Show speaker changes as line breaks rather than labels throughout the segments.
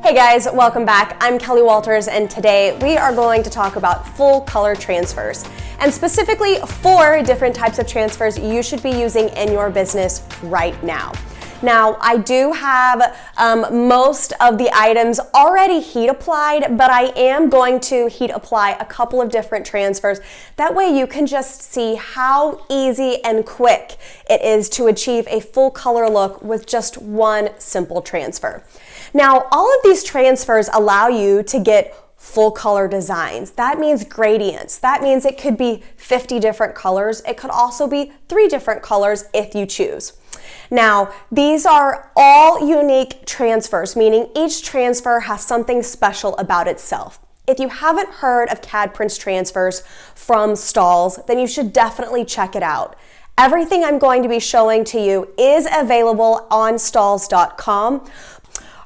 Hey guys, welcome back. I'm Kelly Walters, and today we are going to talk about full color transfers, and specifically 4 different types of transfers you should be using in your business right now. Now, I do have most of the items already heat applied, but I am going to heat apply a couple of different transfers. That way you can just see how easy and quick it is to achieve a full color look with just one simple transfer. Now, all of these transfers allow you to get full color designs. That means gradients. That means it could be 50 different colors. It could also be 3 different colors if you choose. Now, these are all unique transfers, meaning each transfer has something special about itself. If you haven't heard of CAD-PRINTZ transfers from Stahls, then you should definitely check it out. Everything I'm going to be showing to you is available on Stahls.com.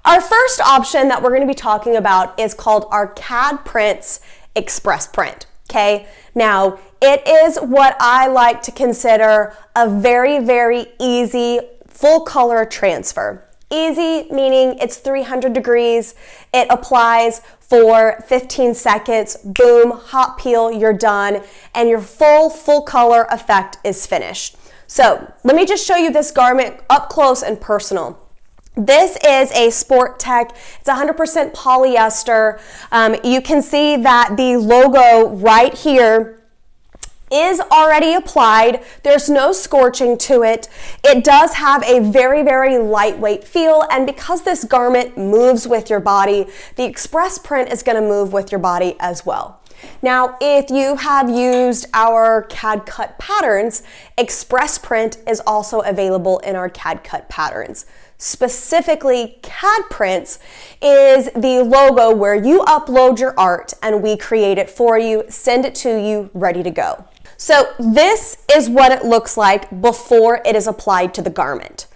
Our first option that we're going to be talking about is called our CAD-PRINTZ Express Print. Okay, now it is what I like to consider a very, very easy full color transfer. Easy meaning it's 300 degrees, it applies for 15 seconds, boom, hot peel, you're done, and your full color effect is finished. So let me just show you this garment up close and personal. This is a SuperTEK. It's 100% polyester. You can see that the logo right here is already applied. There's no scorching to it. It does have a very, very lightweight feel, and because this garment moves with your body, the express print is going to move with your body as well. Now, if you have used our CAD cut patterns, express print is also available in our CAD cut patterns. Specifically, CAD-PRINTZ is the logo where you upload your art and we create it for you, send it to you, ready to go. So this is what it looks like before it is applied to the garment.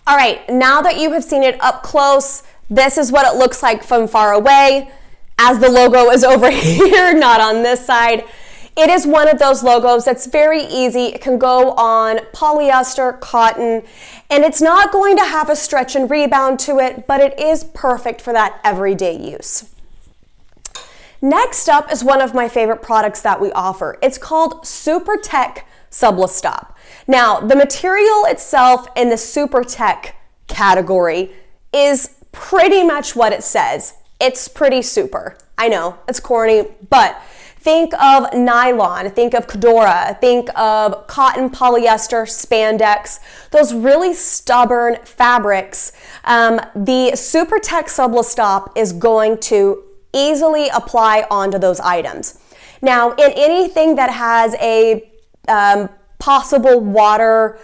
All right, now that you have seen it up close, this is what it looks like from far away, as the logo is over here, not on this side. It is one of those logos that's very easy. It can go on polyester, cotton, and it's not going to have a stretch and rebound to it, but it is perfect for that everyday use. Next up is one of my favorite products that we offer. It's called SuperTEK Sublistop. Now, the material itself in the SuperTEK category is pretty much what it says. It's pretty super. I know, it's corny, but think of nylon, think of Cordura, think of cotton, polyester, spandex, those really stubborn fabrics. The SuperTEK Sublistop is going to easily apply onto those items. Now, in anything that has a possible water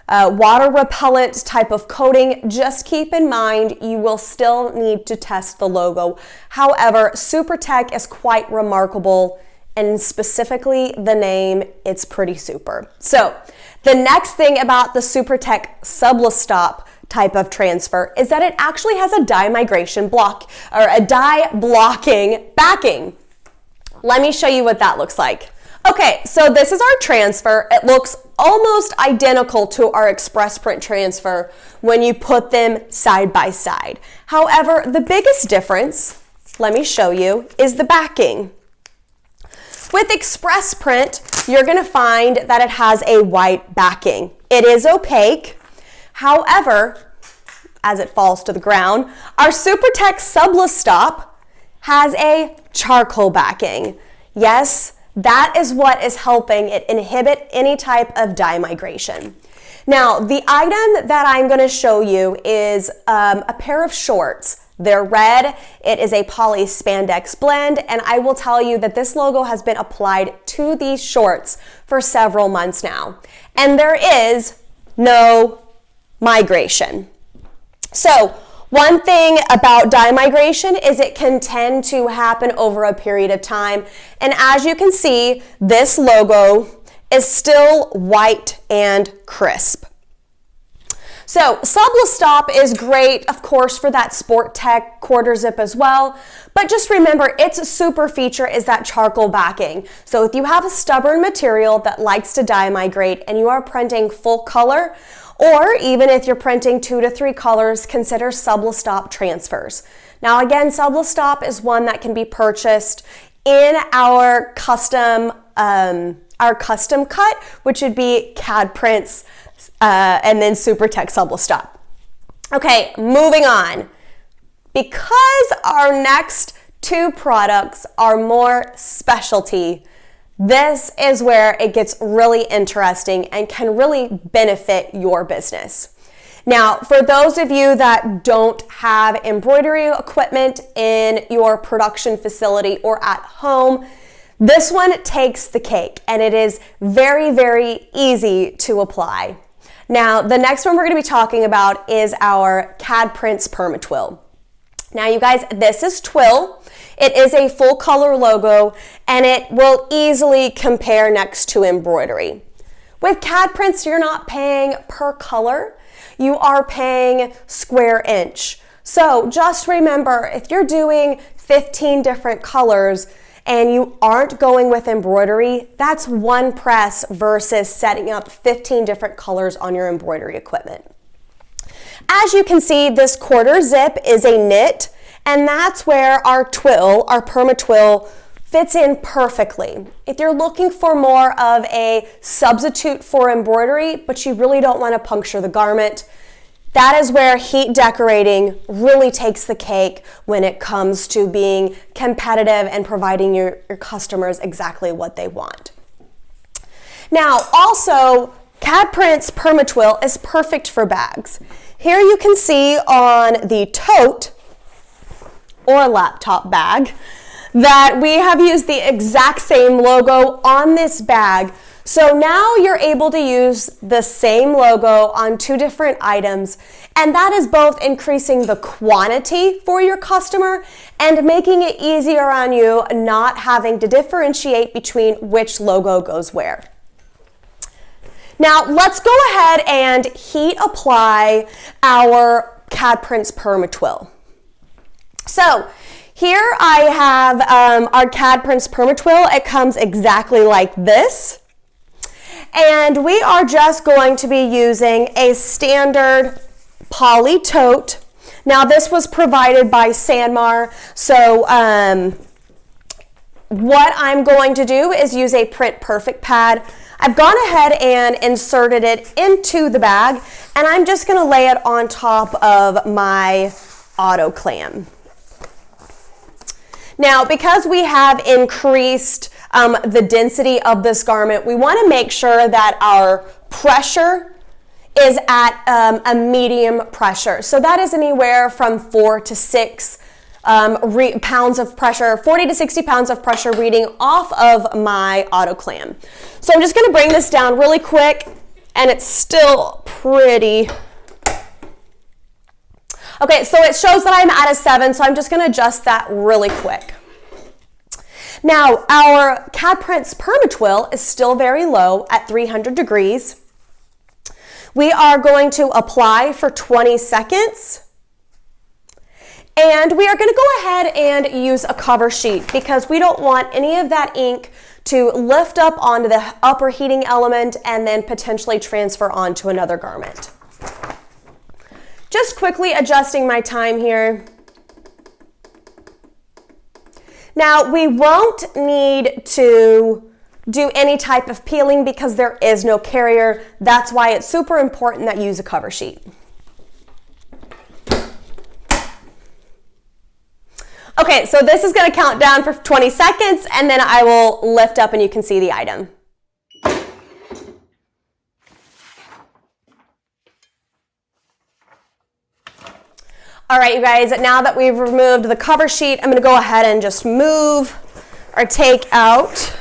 repellent type of coating, just keep in mind you will still need to test the logo. However, SuperTEK is quite remarkable, and specifically the name, it's pretty super. So the next thing about the SuperTEK Sublistop type of transfer is that it actually has a dye migration block, or a dye blocking backing. Let me show you what that looks like. Okay, so this is our transfer. It looks almost identical to our express print transfer when you put them side by side. However, the biggest difference, let me show you, is the backing. With express print, you're going to find that it has a white backing. It is opaque. However, as it falls to the ground, our SuperTEK Sublistop has a charcoal backing. Yes, that is what is helping it inhibit any type of dye migration. Now, the item that I'm going to show you is a pair of shorts. They're red. It is a poly spandex blend, and I will tell you that this logo has been applied to these shorts for several months now, and there is no migration. So one thing about dye migration is it can tend to happen over a period of time, and as you can see, this logo is still white and crisp. So Sublistop is great, of course, for that SuperTEK quarter zip as well, but just remember its super feature is that charcoal backing. So if you have a stubborn material that likes to dye migrate and you are printing full color, or even if you're printing 2 to 3 colors, consider Sublistop transfers. Now again, Sublistop is one that can be purchased in our custom cut, which would be CAD-PRINTZ and then SuperTEK Sublistop. Okay, moving on. Because our next two products are more specialty, this is where it gets really interesting and can really benefit your business. Now, for those of you that don't have embroidery equipment in your production facility or at home, this one takes the cake and it is very, very easy to apply. Now, the next one we're going to be talking about is our CAD-PRINTZ Perma-TWILL. Now, you guys, this is twill. It is a full color logo and it will easily compare next to embroidery. With CAD-PRINTZ, you're not paying per color. You are paying square inch. So just remember, if you're doing 15 different colors and you aren't going with embroidery, that's one press versus setting up 15 different colors on your embroidery equipment. As you can see, this quarter zip is a knit, and that's where our twill, our Perma-TWILL, fits in perfectly. If you're looking for more of a substitute for embroidery, but you really don't want to puncture the garment, that is where heat decorating really takes the cake when it comes to being competitive and providing your customers exactly what they want. Now, also, CAD-PRINTZ Perma-TWILL is perfect for bags. Here you can see on the tote or laptop bag that we have used the exact same logo on this bag. So now you're able to use the same logo on two different items, and that is both increasing the quantity for your customer and making it easier on you not having to differentiate between which logo goes where. Now let's go ahead and heat apply our CAD-PRINTZ Perma-TWILL. So here I have our CAD-PRINTZ Perma-TWILL. It comes exactly like this. And we are just going to be using a standard poly tote. Now this was provided by Sanmar, so what I'm going to do is use a Print Perfect pad. I've gone ahead and inserted it into the bag, and I'm just going to lay it on top of my autoclam. Now, because we have increased the density of this garment, we want to make sure that our pressure is at a medium pressure. So that is anywhere from 4 to 6 pounds of pressure, 40 to 60 pounds of pressure reading off of my autoclam. So I'm just going to bring this down really quick, and it's still pretty. Okay, so it shows that I'm at a 7, so I'm just going to adjust that really quick. Now, our CAD-PRINTZ Perma-TWILL is still very low at 300 degrees. We are going to apply for 20 seconds. And we are going to go ahead and use a cover sheet because we don't want any of that ink to lift up onto the upper heating element and then potentially transfer onto another garment. Just quickly adjusting my time here. Now, we won't need to do any type of peeling because there is no carrier. That's why it's super important that you use a cover sheet. Okay, so this is going to count down for 20 seconds, and then I will lift up and you can see the item. All right, you guys, now that we've removed the cover sheet, I'm going to go ahead and just move or take out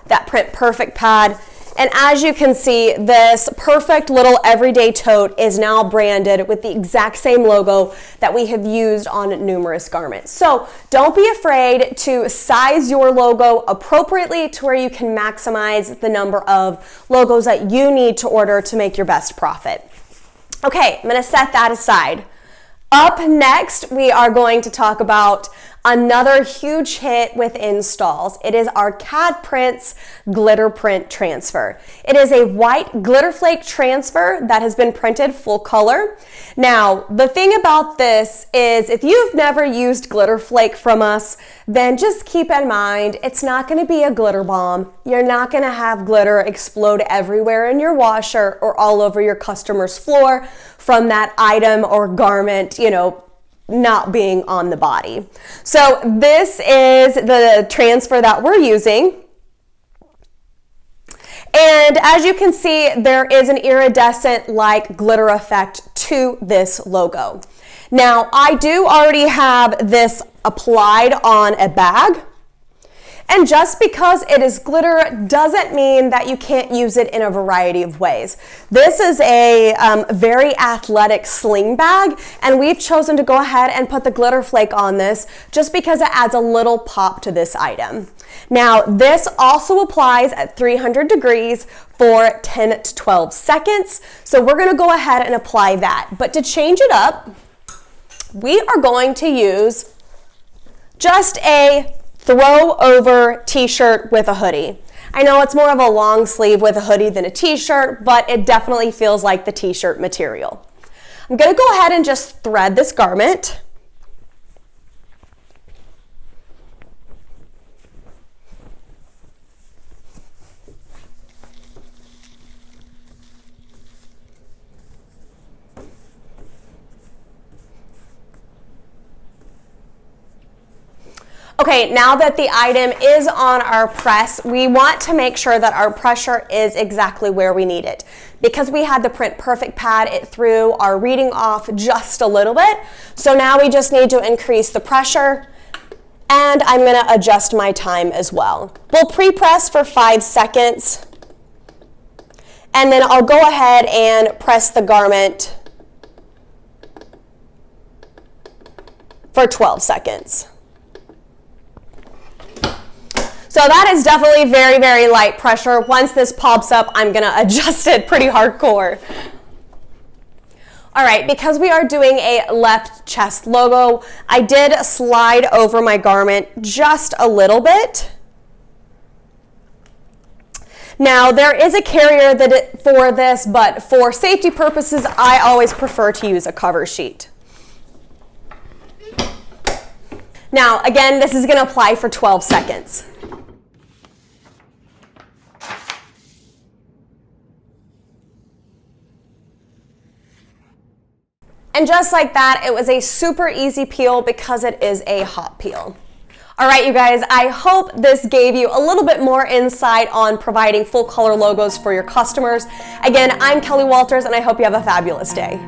that Print Perfect pad. And as you can see, this perfect little everyday tote is now branded with the exact same logo that we have used on numerous garments. So don't be afraid to size your logo appropriately to where you can maximize the number of logos that you need to order to make your best profit. Okay, I'm going to set that aside. Up next, we are going to talk about Another huge hit within Stahls. It is our CAD-PRINTZ Glitter Print Transfer. It is a white glitter flake transfer that has been printed full color. Now, the thing about this is if you've never used glitter flake from us, then just keep in mind, it's not gonna be a glitter bomb. You're not gonna have glitter explode everywhere in your washer or all over your customer's floor from that item or garment, not being on the body. So this is the transfer that we're using. And as you can see, there is an iridescent like glitter effect to this logo. Now, I do already have this applied on a bag. And just because it is glitter doesn't mean that you can't use it in a variety of ways. This is a very athletic sling bag, and we've chosen to go ahead and put the glitter flake on this just because it adds a little pop to this item. Now, this also applies at 300 degrees for 10 to 12 seconds. So we're gonna go ahead and apply that. But to change it up, we are going to use just a throw over t-shirt with a hoodie. I know it's more of a long sleeve with a hoodie than a t-shirt, but it definitely feels like the t-shirt material. I'm gonna go ahead and just thread this garment. Okay, now that the item is on our press, we want to make sure that our pressure is exactly where we need it. Because we had the Print Perfect pad, it threw our reading off just a little bit. So now we just need to increase the pressure, and I'm gonna adjust my time as well. We'll pre-press for 5 seconds, and then I'll go ahead and press the garment for 12 seconds. So that is definitely very, very light pressure. Once this pops up, I'm gonna adjust it pretty hardcore. All right, because we are doing a left chest logo, I did slide over my garment just a little bit. Now, there is a carrier for this, but for safety purposes, I always prefer to use a cover sheet. Now, again, this is gonna apply for 12 seconds. And just like that, it was a super easy peel because it is a hot peel. All right, you guys, I hope this gave you a little bit more insight on providing full color logos for your customers. Again, I'm Kelly Walters, and I hope you have a fabulous day.